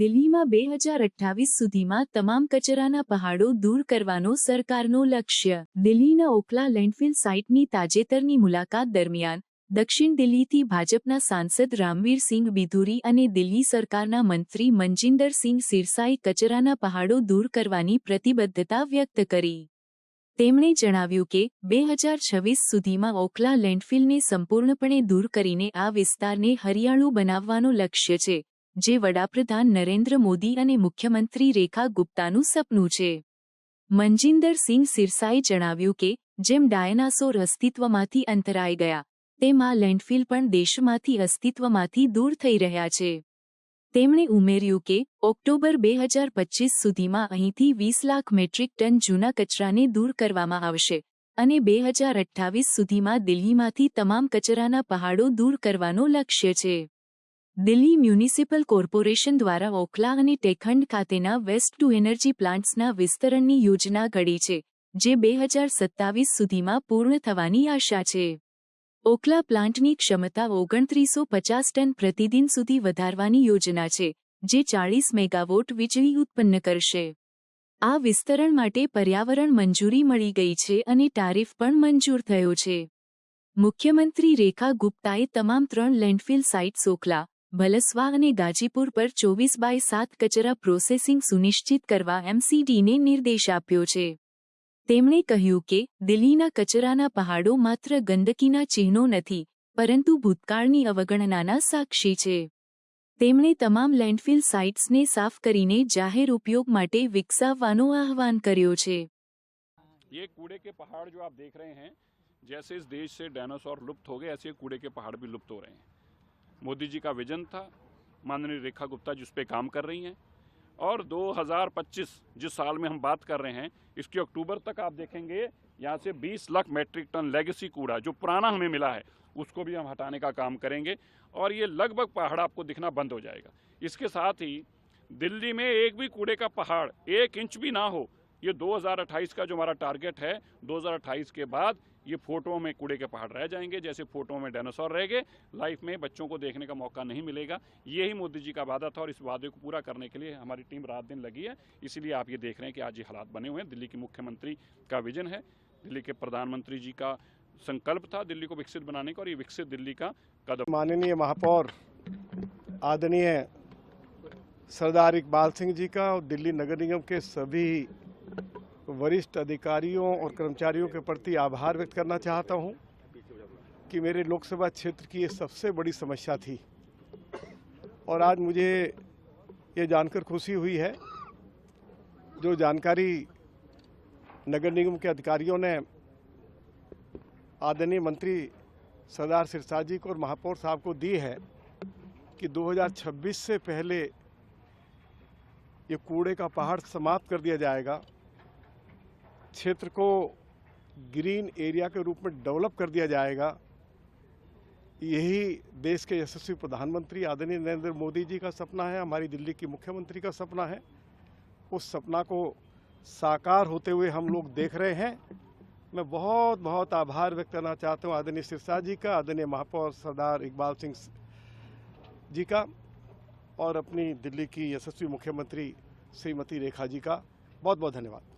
દિલ્હીમાં 2028 સુધીમાં તમામ કચરાના પહાડો દૂર કરવાનો સરકારનો લક્ષ્ય. દિલ્હીના ઓખલા લેન્ડફિલ સાઇટની તાજેતરની મુલાકાત દરમિયાન દક્ષિણ દિલ્હીથી ભાજપના સાંસદ રામવીરસિંહ બિધુરી અને દિલ્હી સરકારના મંત્રી મનજિંદર સિંહ સિરસાએ કચરાના પહાડો દૂર કરવાની પ્રતિબદ્ધતા વ્યક્ત કરી. તેમણે જણાવ્યું કે 2026 સુધીમાં ઓખલા લેન્ડફિલને સંપૂર્ણપણે દૂર કરીને આ વિસ્તારને હરિયાળું બનાવવાનો લક્ષ્ય છે, જે વડાપ્રધાન નરેન્દ્ર મોદી અને મુખ્યમંત્રી રેખા ગુપ્તાનું સપનું છે. મનજિંદર સિંહ સિરસાએ જણાવ્યું કે જેમ ડાયનાસોર અસ્તિત્વમાંથી અંતરાઈ ગયા, તેમ આ લેન્ડફિલ પણ દેશમાંથી અસ્તિત્વમાંથી દૂર થઈ રહ્યા છે. તેમણે ઉમેર્યું કે ઓક્ટોબર 2025 સુધીમાં અહીંથી 20 લાખ મેટ્રિક ટન જૂના કચરાને દૂર કરવામાં આવશે અને 2028 સુધીમાં દિલ્હીમાંથી તમામ કચરાના પહાડો દૂર કરવાનો લક્ષ્ય છે. દિલ્હી મ્યુનિસિપલ કોર્પોરેશન દ્વારા ઓખલા અને ટેખંડ ખાતેના વેસ્ટ ટુ એનર્જી પ્લાન્ટ્સના વિસ્તરણની યોજના ઘડી છે, જે 2027 સુધીમાં પૂર્ણ થવાની આશા છે. ઓખલા પ્લાન્ટની ક્ષમતા 2950 ટન પ્રતિદિન સુધી વધારવાની યોજના છે, જે 40 મેગાવોટ વીજળી ઉત્પન્ન કરશે. આ વિસ્તરણ માટે પર્યાવરણ મંજૂરી મળી ગઈ છે અને ટારિફ પણ મંજૂર થયો છે. મુખ્યમંત્રી રેખા ગુપ્તાએ તમામ 3 લેન્ડફિલ સાઇટ્સ ઓખલા, ભલસવા અને ગાજીપુર પર 24/7 કચરા પ્રોસેસિંગ સુનિશ્ચિત કરવા MCDને નિર્દેશ આપ્યો છે. તેમણે કહ્યું કે દિલ્હીના કચરાના પહાડો માત્ર ગંદકીના ચિહ્નો નથી, પરંતુ ભૂતકાળની અવગણનાના સાક્ષી છે. તેમણે તમામ લેન્ડફિલ સાઇટ્સને સાફ કરીને જાહેર ઉપયોગ માટે વિકસાવવાનો આહવાન કર્યો છે. ये कूड़े के पहाड़ जो आप देख रहे हैं, जैसे इस देश से डायनासोर लुप्त हो गए, ऐसे कूड़े के पहाड़ भी लुप्त हो रहे हैं. मोदी जी का विजन था, माननीय रेखा गुप्ता जी उस पर काम कर रही हैं और 2025 जिस साल में हम बात कर रहे हैं, इसके अक्टूबर तक आप देखेंगे यहाँ से 20 लाख मैट्रिक टन लेगेसी कूड़ा जो पुराना हमें मिला है, उसको भी हम हटाने का काम करेंगे और ये लगभग पहाड़ आपको दिखना बंद हो जाएगा. इसके साथ ही दिल्ली में एक भी कूड़े का पहाड़ 1 इंच भी ना हो, ये 2028 का जो हमारा टारगेट है, 2028 के बाद ये फोटो में कूड़े के पहाड़ रह जाएंगे, जैसे फोटो में डायनासोर रह गए. लाइफ में बच्चों को देखने का मौका नहीं मिलेगा. यही मोदी जी का वादा था और इस वादे को पूरा करने के लिए हमारी टीम रात दिन लगी है. इसीलिए आप ये देख रहे हैं कि आज ये हालात बने हुए हैं. दिल्ली के मुख्यमंत्री का विजन है, दिल्ली के प्रधानमंत्री जी का संकल्प था दिल्ली को विकसित बनाने का, और ये विकसित दिल्ली का कदम. माननीय महापौर आदरणीय सरदार इकबाल सिंह जी का और दिल्ली नगर निगम के सभी वरिष्ठ अधिकारियों और कर्मचारियों के प्रति आभार व्यक्त करना चाहता हूं कि मेरे लोकसभा क्षेत्र की ये सबसे बड़ी समस्या थी और आज मुझे ये जानकर खुशी हुई है, जो जानकारी नगर निगम के अधिकारियों ने आदरणीय मंत्री सरदार सिरसा जी को और महापौर साहब को दी है कि 2026 से पहले ये कूड़े का पहाड़ समाप्त कर दिया जाएगा, क्षेत्र को ग्रीन एरिया के रूप में डेवलप कर दिया जाएगा. यही देश के यशस्वी प्रधानमंत्री आदरणीय नरेंद्र मोदी जी का सपना है, हमारी दिल्ली की मुख्यमंत्री का सपना है. उस सपना को साकार होते हुए हम लोग देख रहे हैं. मैं बहुत बहुत आभार व्यक्त करना चाहता हूं आदरणीय सिरसा जी का, आदरणीय महापौर सरदार इकबाल सिंह जी का और अपनी दिल्ली की यशस्वी मुख्यमंत्री श्रीमती रेखा जी का. बहुत बहुत धन्यवाद.